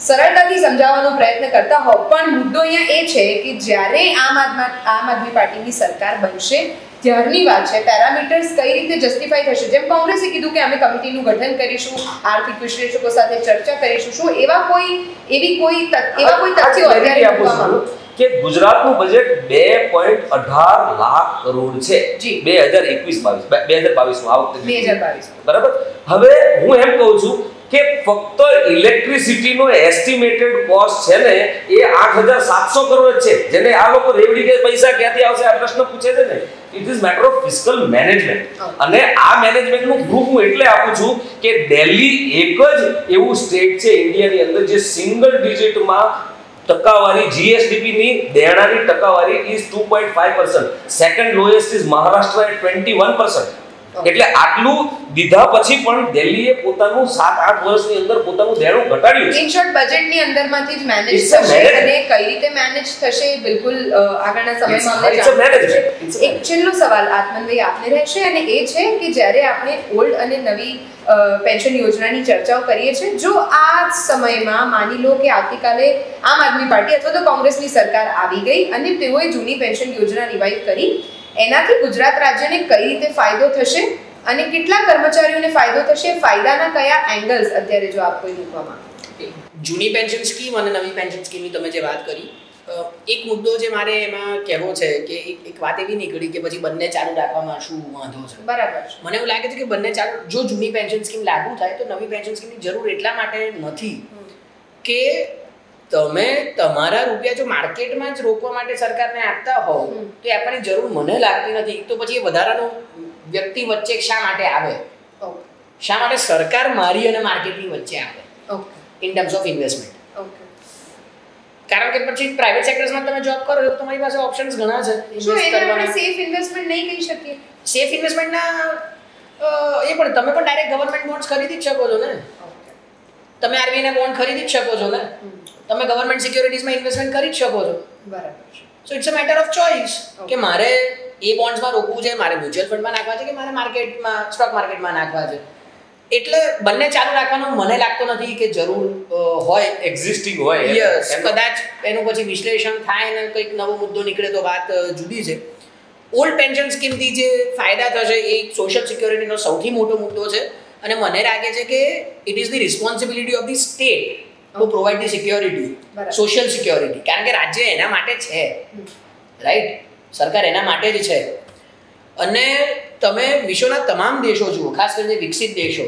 સરળતાથી સમજાવવાનો પ્રયત્ન કરતા હો, પણ મુદ્દો અહીંયા એ છે કે જ્યારે આમ આદમી પાર્ટીની સરકાર બનશે ત્યારની વાત છે. પેરામીટર્સ કઈ રીતે જસ્ટિફાઈ થશે, જેમ કોંગ્રેસે કીધું કે અમે કમિટીનું ગઠન કરીશું, આર્થિક વિશ્લેષકો સાથે ચર્ચા કરીશું, શું એવા કોઈ તથ્યો અત્યારે કે ગુજરાતનું બજેટ 2.18 લાખ કરોડ છે 2021-22 આ વખતે 2022 બરાબર. હવે હું એમ કહું છું કે ફક્ત ઇલેક્ટ્રિસિટીનો એસ્ટિમેટેડ કોસ્ટ છે ને એ 8700 કરોડ છે, જેને આ લોકો રેવડી કે પૈસા ક્યાંથી આવશે આ પ્રશ્ન પૂછે છે ને. It is matter of fiscal management. અને આ મેનેજમેન્ટનું પ્રૂફ હું એટલે આપું છું કે દિલ્હી એક જ એવું સ્ટેટ છે ઇન્ડિયાની અંદર જે સિંગલ ડિજિટમાં ટકાવારી જીએસડીપી ની દેણાની ટકાવારી is 2.5%. Second lowest is Maharashtra at 21%. એટલે આટલું દીધા પછી પણ દિલ્હીએ પોતાનું 7-8 વર્ષની અંદર પોતાનું દેણું ઘટાડ્યું છે. ઇન શોર્ટ બજેટની અંદરમાંથી જ મેનેજ થશે, અને કઈ રીતે મેનેજ થશે બિલકુલ આગળના સમયમાં આપણે એક છેલ્લો સવાલ આત્મનભાઈ આપને રહેશે, અને એ છે કે જ્યારે આપણે ઓલ્ડ અને નવી પેન્શન યોજનાની ચર્ચાઓ કરીએ છીએ, જો આ સમયમાં માની લો કે આવતીકાલે આમ આદમી પાર્ટી અથવા તો કોંગ્રેસની સરકાર આવી ગઈ અને તેઓએ જૂની પેન્શન યોજના રિવાઇવ કરી, એનાથી ગુજરાત રાજ્યને કઈ રીતે ફાયદો થશે અને કેટલા કર્મચારીઓને ફાયદો થશે, ફાયદાના કયા એંગલ્સ અત્યારે જો આપ કોઈ મૂકવા માંગો? જૂની પેન્શન સ્કીમ અને નવી પેન્શન સ્કીમની તમે જે વાત કરી, એક મુદ્દો જે મારે એમાં કહેવો છે કે એક વાત એવી નીકળી કે પછી બંને ચાલુ રાખવામાં શું વાંધો છે. બરાબર. મને એવું લાગે છે કે બંને ચાલુ, જો જૂની પેન્શન સ્કીમ લાગુ થાય તો નવી પેન્શન સ્કીમની જરૂર એટલા માટે નથી કે તમે તમારા રૂપિયા જો માર્કેટમાં જ રોકવા માટે સરકારને આપતા હોવ તો એ આપવાની જરૂર મને લાગતી નથી. તો પછી એ વધારાનો વ્યક્તિ વચ્ચે શા માટે આવે, શા માટે સરકાર મારી અને માર્કેટની વચ્ચે આવે ઇન ટર્મ્સ ઓફ ઇન્વેસ્ટમેન્ટ? કારણ કે પછી પ્રાઇવેટ સેક્ટર્સમાં તમે જોબ કરો તો તમારી પાસે ઓપ્શન્સ ઘણા છે ઇન્વેસ્ટ કરવાના. સેફ ઇન્વેસ્ટમેન્ટ નહીં કહી શકીએ. સેફ ઇન્વેસ્ટમેન્ટના એ પણ તમે પણ ડાયરેક્ટ ગવર્મેન્ટ બોન્ડ્સ ખરીદી જ શકો છો ને, તમે આરબીઆઈના બોન્ડ ખરીદી જ શકો છો ને, તમે ગવર્મેન્ટ સિક્યોરિટીઝમાં ઇન્વેસ્ટમેન્ટ કરી જ શકો છો. બરાબર. So it's a matter of choice કે મારે એ બોન્ડ્સમાં રોકવું છે, મારે મ્યુચ્યુઅલ ફંડમાં નાખવા છે કે મારે માર્કેટમાં સ્ટોક માર્કેટમાં નાખવા છે. એટલે બંને ચાલુ રાખવાનું મને લાગતો નથી કે જરૂર હોય. એક્ઝિસ્ટિંગ હોય યસ, કદાચ એનું પછી વિશ્લેષણ થાય ને કંઈક નવો મુદ્દો નીકળે તો વાત જુદી છે. ઓલ્ડ પેન્શન સ્કીમથી જે ફાયદા થશે એ સોશિયલ સિક્યોરિટીનો સૌથી મોટો મુદ્દો છે અને મને લાગે છે કે it is the responsibility of the state two provide the security, social security, કારણ કે રાજ્ય એના માટે છે, રાઈટ? સરકાર એના માટે જ છે. અને તમે વિશ્વના તમામ દેશો જુઓ, ખાસ કરીને વિકસિત દેશો,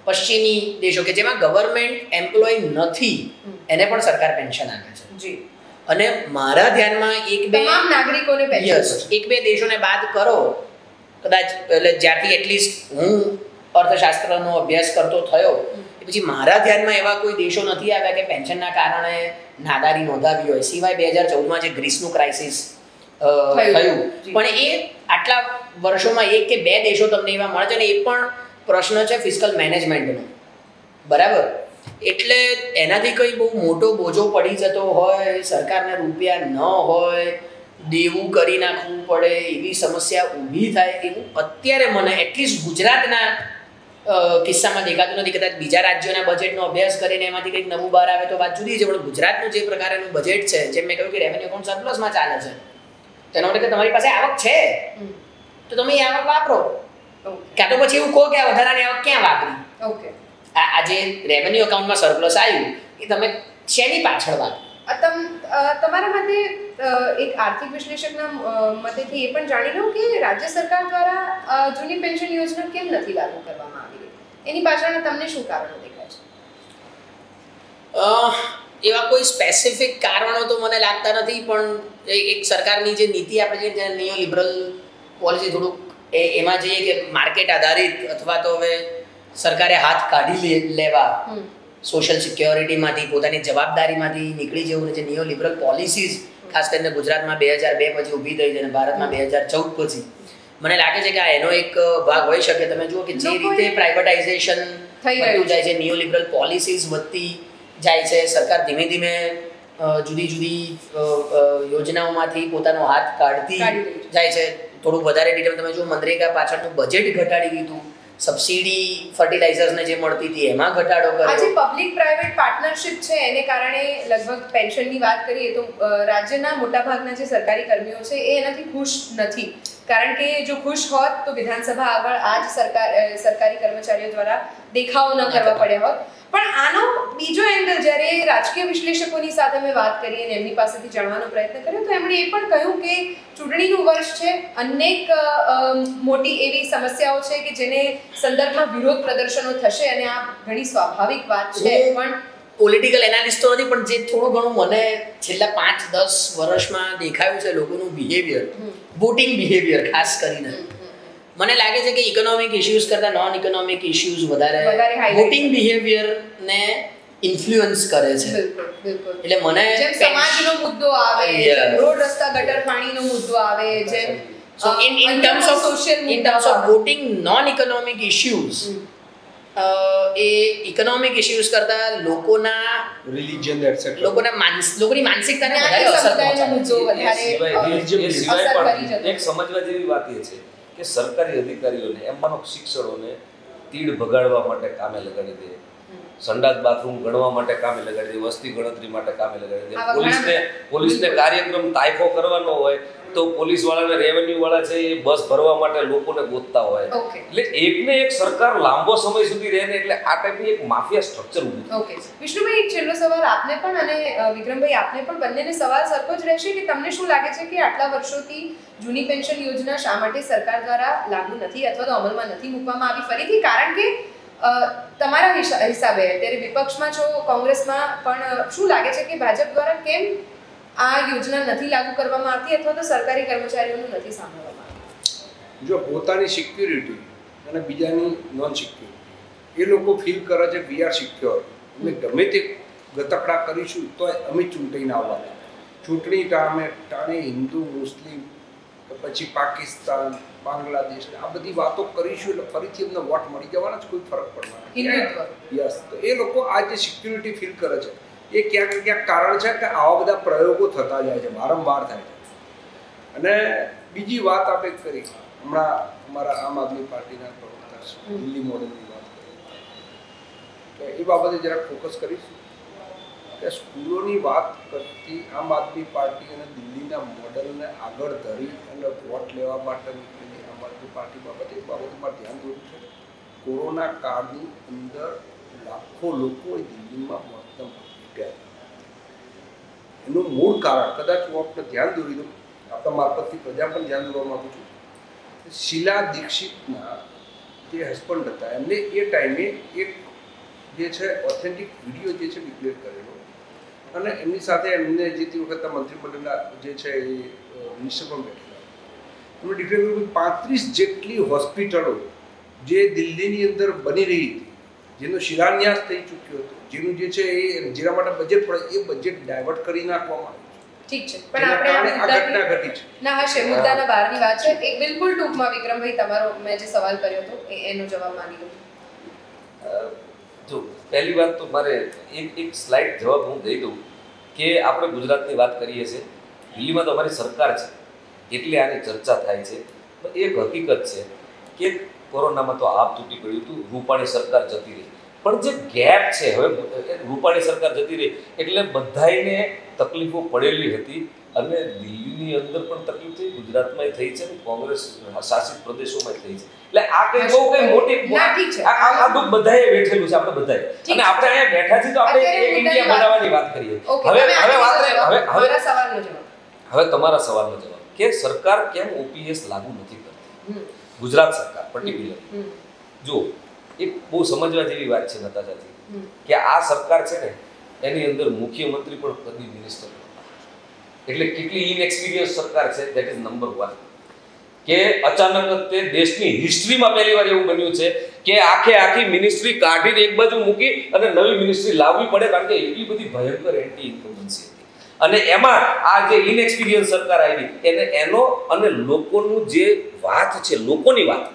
પશ્ચિમી દેશો કે જેમાં ગવર્મેન્ટ એમ્પ્લોય નથી, એને પણ સરકાર પેન્શન આપે છે. જી. અને મારા ધ્યાનમાં તમામ નાગરિકોને પેન્શન, એક બે દેશોને બાદ કરો કદાચ, એટલે જ્યારથી એટલીસ્ટ હું અર્થશાસ્ત્રનો અભ્યાસ કરતો થયો પછી મારા ધ્યાનમાં એવા કોઈ દેશો નથી આવ્યા કે પેન્શનના કારણે નાદારી નોંધાવી હોય, સિવાય 2014માં જે ગ્રીસનું ક્રાઇસિસ થયું. પણ એ આટલા વર્ષોમાં એક કે બે દેશો તમને એવા મળે છે ને એ પણ પ્રશ્ન છે ફિસ્કલ મેનેજમેન્ટનો, બરાબર? એટલે એનાથી કંઈ બહુ મોટો બોજો પડી જતો હોય, સરકારને રૂપિયા ન હોય, દેવું કરી નાખવું પડે, એવી સમસ્યા ઊભી થાય એવું અત્યારે મને એટલીસ્ટ ગુજરાતના કિસ્સામાં દેખાતું નથી. કદાચ બીજા રાજ્યોના બજેટનો અભ્યાસ કરીને એમાંથી કંઈક નવું બહાર આવે તો વાત જુદી છે, પણ ગુજરાતનું જે પ્રકારનું બજેટ છે, જેમ મેં કહ્યું કે રેવન્યુ એકાઉન્ટ સરપ્લસમાં ચાલે છે, તેનો મતલબ કે તમારી પાસે આવક છે તો તમે એ આવક વાપરો, કાં તો પછી એવું કહો કે આ વધારાની આવક ક્યાં વાપરી. ઓકે, આ જે રેવન્યુ એકાઉન્ટમાં સરપ્લસ આવ્યું એ તમે શેની પાછળ વાપરો? તમારા મતે એક આર્થિક વિશ્લેષકના મતેથી એ પણ જાણી લઉં કે રાજ્ય સરકાર દ્વારા જૂની પેન્શન યોજના કેમ નથી લાગુ કરવામાં આવી રહી, એની પાછળના તમને શું કારણો દેખાય છે? એવા કોઈ સ્પેસિફિક કારણો તો મને લાગતા નથી, પણ એક સરકારની જે નીતિ આપણે જે નિયો લિબરલ પોલિસી થોડુંક એમાં જઈએ કે માર્કેટ આધારિત અથવા તો હવે સરકારે હાથ કાઢી લેવા સોશિયલ સિક્યોરિટીમાંથી, પોતાની જવાબદારીમાંથી નીકળી જવું, જે નિયો લિબરલ પોલિસીઝ ખાસ કરીને ગુજરાતમાં 2002 પછી ઊભી થઈ છે અને ભારતમાં 2014 પછી, મને લાગે છે કે આ એનો એક ભાગ હોઈ શકે. તમે જુઓ કે જે રીતે પ્રાઇવેટાઇઝેશન થતું જાય છે, નિયો લિબરલ પોલિસીઝ વધતી જાય છે, સરકાર ધીમે ધીમે જુદી જુદી યોજનાઓમાંથી પોતાનો હાથ કાઢતી જાય છે. થોડુંક વધારે ડિટેલ તમે જુઓ, મનરેગા પાછળનું બજેટ ઘટાડી દીધું, સબસિડી ફર્ટિલાઇઝર્સને જે મળતી હતી એમાં ઘટાડો કર્યો. આજે પબ્લિક પ્રાઇવેટ પાર્ટનરશિપ છે એને કારણે લગભગ પેન્શનની વાત કરીએ તો રાજ્યના મોટાભાગના જે સરકારી કર્મીઓ છે એ એનાથી ખુશ નથી, કારણ કે જો ખુશ હોત તો વિધાનસભા આગળ આ જ સરકારી કર્મચારીઓ દ્વારા દેખાવો ન કરવા પડ્યા હોત. પણ આનો બીજો એંગલ જ્યારે રાજકીય વિશ્લેષકોની સાથે મેં વાત કરી અને એમની પાસેથી જાણવાનો પ્રયત્ન કર્યો તો એમણે એ પણ કહ્યું કે ચૂંટણીનું વર્ષ છે, અનેક મોટી એવી સમસ્યાઓ છે કે જેને સંદર્ભમાં વિરોધ પ્રદર્શનો થશે અને આ ઘણી સ્વાભાવિક વાત છે. પણ પોલિટિકલ એનાલિસ્ટ તો નથી, પણ જે થોડું ઘણું મને છેલ્લા 5-10 વર્ષમાં દેખાયું છે લોકોનું બિહેવિયર, વોટિંગ બિહેવિયર ખાસ કરીને, મને લાગે છે કે ઇકોનોમિક ઇશ્યુઝ કરતાં નોન ઇકોનોમિક ઇશ્યુઝ વધારે વોટિંગ બિહેવિયરને ઇન્ફ્લુઅન્સ કરે છે. એટલે મને જેમ સમાજનો મુદ્દો આવે, રોડ રસ્તા ગટર પાણીનો મુદ્દો આવે, જેમ in terms of voting non-economic issues, A economic issues કરતા લોકોના રિલિજન લોકોની માનસિકતાને વધારે અસર પહોંચાડે. એક સમજવા જેવી વાત એ છે કે સરકારી અધિકારીઓને એમાંનો શિક્ષણોને તીડ ભગાડવા માટે કામે લગાડી દે, સંડાસ બાથરૂમ ગણવા માટે કામે લગાડી દે, વસ્તી ગણતરી માટે કામે લગાડી દે, પોલીસને કાર્યક્રમ તાયફો કરવાનો હોય તો પોલીસ વાળાને રેવન્યુ વાળા છે એ બસ ભરવા માટે લોકોને ગોતતા હોય. એટલે એકને એક સરકાર લાંબો સમય સુધી રહે ને એટલે આ ટાઈપની એક માફિયા સ્ટ્રક્ચર ઊભું થાય. ઓકે વિષ્ણુભાઈ, એક છેલ્લો સવાલ આપને પણ અને વિક્રમભાઈ આપને પણ, બંનેને સવાલ સરખો જ રહેશે કે તમને શું લાગે છે કે આટલા વર્ષોથી જૂની પેન્શન યોજના શા માટે સરકાર દ્વારા લાગુ નથી અથવા તો અમલમાં નથી મૂકવામાં આવી ફરીથી? કારણ કે તમારા હિસાબે અત્યારે વિપક્ષમાં છો, કોંગ્રેસમાં પણ શું લાગે છે કે ભાજપ દ્વારા કેમ આ યોજના નથી લાગુ કરવામાં આવતી અથવા તો સરકારી કર્મચારીઓનું નથી સાંભળવામાં આવતું? જો પોતાની સિક્યુરિટી અને બીજાની નોન સિક્યુરિટી એ લોકો ફીલ કરે છે વી આર સિક્યોર, અમે ગમે તે ગતકડા કરીશું તો અમે ચૂંટીને આવવાના. ચૂંટણી ટાણે હિન્દુ, મુસ્લિમ કે પછી પાકિસ્તાન, બાંગ્લાદેશ આ બધી વાતો કરીશું એટલે ફરીથી અમને વોટ મળી જવાના જ, કોઈ ફરક પડવાનો. યસ, તો એ લોકો આ જે સિક્યુરિટી ફીલ કરે છે એ ક્યાંક ને ક્યાંક કારણ છે કે આવા બધા પ્રયોગો થતા જાય છે, વારંવાર થાય છે. અને બીજી વાત આપણે કરી, હમણાં અમારા આમ આદમી પાર્ટીના પ્રવક્તા દિલ્હી મોડલની વાત કરી, એ બાબતે જરાક ફોકસ કરીશું કે સ્કૂલોની વાત કરતી આમ આદમી પાર્ટી અને દિલ્હીના મોડલને આગળ ધરી અને વોટ લેવા માટે નીકળેલી આમ આદમી પાર્ટી બાબતે એક બાબતમાં ધ્યાન દોર્યું છે. કોરોના કાળની અંદર લાખો લોકો દિલ્હીમાં મહત્તમ ગયા. એનું મૂળ કારણ કદાચ હું આપણે ધ્યાન દોરી દઉં, આપણા મારફતથી પ્રજા પણ ધ્યાન દોરવા માગું છું. શીલા દીક્ષિતના જે હસબન્ડ હતા એમને એ ટાઈમે એક જે છે ઓથેન્ટિક વિડીયો જે છે ડિક્લેર કરેલો અને એમની સાથે એમને જે તે વખત મંત્રીમંડળના જે છે એ મિનિસ્ટર પણ બેઠેલા. એમણે ડિક્લેર કર્યું કે 35 જેટલી હોસ્પિટલો જે દિલ્હીની અંદર બની રહી હતી, જેનો શિલાન્યાસ થઈ ચૂક્યો હતો, જેનું જે છે એ જેના માટે બજેટ પડે એ બજેટ ડાયવર્ટ કરી નાખવામાં આવ્યું. ઠીક છે, પણ આપણે આ ઘટના ઘટી છે ના હશે મુદ્દાના બહારની વાત છે. એક બિલકુલ ટૂંકમાં વિક્રમભાઈ તમારો મેં જે સવાલ કર્યો હતો એનો જવાબ માંગી લઉં. જો પહેલી વાત તો મારે એક સ્લાઇડ જવાબ હું દઈ દઉં કે આપણે ગુજરાતની વાત કરીએ છીએ, દિલ્હીમાં તો અમારી સરકાર છે એટલે આની ચર્ચા થાય છે. પણ એક હકીકત છે કે કોરોનામાં તો આપ તૂટી પડ્યું હતું, રૂપાણી સરકાર જતી રહી, પણ જે ગેપ છે હવે રૂપાણી સરકાર જતી રહી એટલે બધાને તકલીફો પડેલી હતી અને દિલ્હીની અંદર પણ તકલીફ થઈ, ગુજરાતમાં થઈ છે અને કોંગ્રેસ શાસિત પ્રદેશોમાં થઈ છે. એટલે આ કઈ બહુ કઈ મોટી આ દુઃખ બધાએ વેઠેલું છે, આપણે બધાએ. અને આપણે અહીંયા બેઠા છીએ તો આપણે એક ઇન્ડિયા બનાવવાની વાત કરીએ. હવે તમારા સવાલનો જવાબ કે સરકાર કેમ ઓપીએસ લાગુ નથી કરતી, ગુજરાત સરકાર પર્ટિક્યુલર. જો એક બહુ સમજવા જેવી વાત છે નતાશાજી કે આ સરકાર છે ને એની અંદર મુખ્યમંત્રી પણ કદી મિનિસ્ટર, એટલે કેટલી ઇનએક્સપિરિયન્સ સરકાર છે. ધેટ ઇઝ નંબર 1 કે અચાનક તે દેશની હિસ્ટ્રીમાં પહેલી વાર એવું બન્યું છે કે આખી મિનિસ્ટ્રી કાઢીને એક બાજુ મૂકી અને નવી મિનિસ્ટ્રી લાવવી પડે, કારણ કે એટલી બધી ભયંકર એન્ટી ઇન્કમ્બન્સી હતી. અને એમાં આ જે ઇનએક્સપિરિયન્સ સરકાર આવી એનો અને લોકોનું જે વાત છે, લોકોની વાત,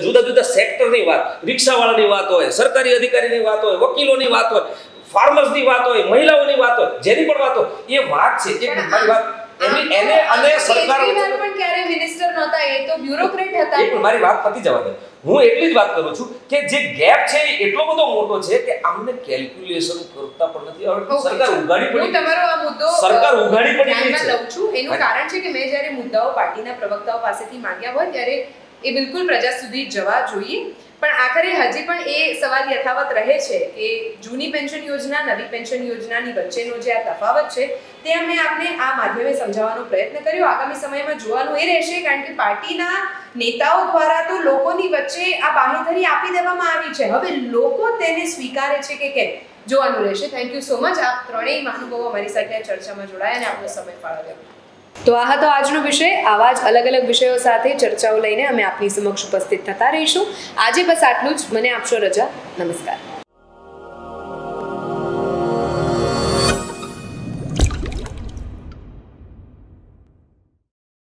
જુદા જુદા સેક્ટરની વાત, રિક્ષાવાળાની વાત હોય, સરકારી અધિકારીની વાત હોય, વકીલોની વાત હોય, ફાર્મર્સની વાત હોય, મહિલાઓની વાત હોય, જેની પણ વાત હોય, એ વાત છે. એક મારી વાત એને અને સરકાર પણ ક્યારે મિનિસ્ટર નહોતા, એ તો બ્યુરોક્રેટ હતા. એક મારી વાત પતી જવા દે. હું એટલી જ વાત કરું છું કે જે ગેપ છે એ એટલો બધો મોટો છે કે આમને કેલ્ક્યુલેશન કરતા પણ નથી આવડતું. સરકાર ઉગાડી પડી. હું તમારો આ મુદ્દો સરકાર ઉગાડી પડી ગઈ છે. લઉં છું. એનું કારણ છે કે મેં જ્યારે મુદ્દાઓ પાર્ટીના પ્રવક્તાઓ પાસેથી માંગ્યા હોય ત્યારે એ બિલકુલ પ્રજા સુધી જવા જોઈએ, પણ આખરે હજી પણ એ સવાલ યથાવત રહે છે કે જૂની પેન્શન યોજના નવી પેન્શન યોજનાની વચ્ચેનો જે આ તફાવત છે તે અમે આપને આ માધ્યમે સમજાવવાનો પ્રયત્ન કર્યો. આગામી સમયમાં જોવાનું એ રહેશે, કારણ કે પાર્ટીના નેતાઓ દ્વારા તો લોકોની વચ્ચે આ બાહેધરી આપી દેવામાં આવી છે. હવે લોકો તેને સ્વીકારે છે કે કેમ જોવાનું રહેશે. Thank you so much. આપ ત્રણેય મહાનુભાવો અમારી સાથે આ ચર્ચામાં જોડાયા અને આપનો સમય ફાળવ્યો. તો આ હતો આજનો વિષય. આવા જ અલગ અલગ વિષયો સાથે ચર્ચાઓ લઈને અમે આપની સમક્ષ ઉપસ્થિત થતા રહીશું. આજે બસ આટલું જ. મને આપશો રજા. નમસ્કાર.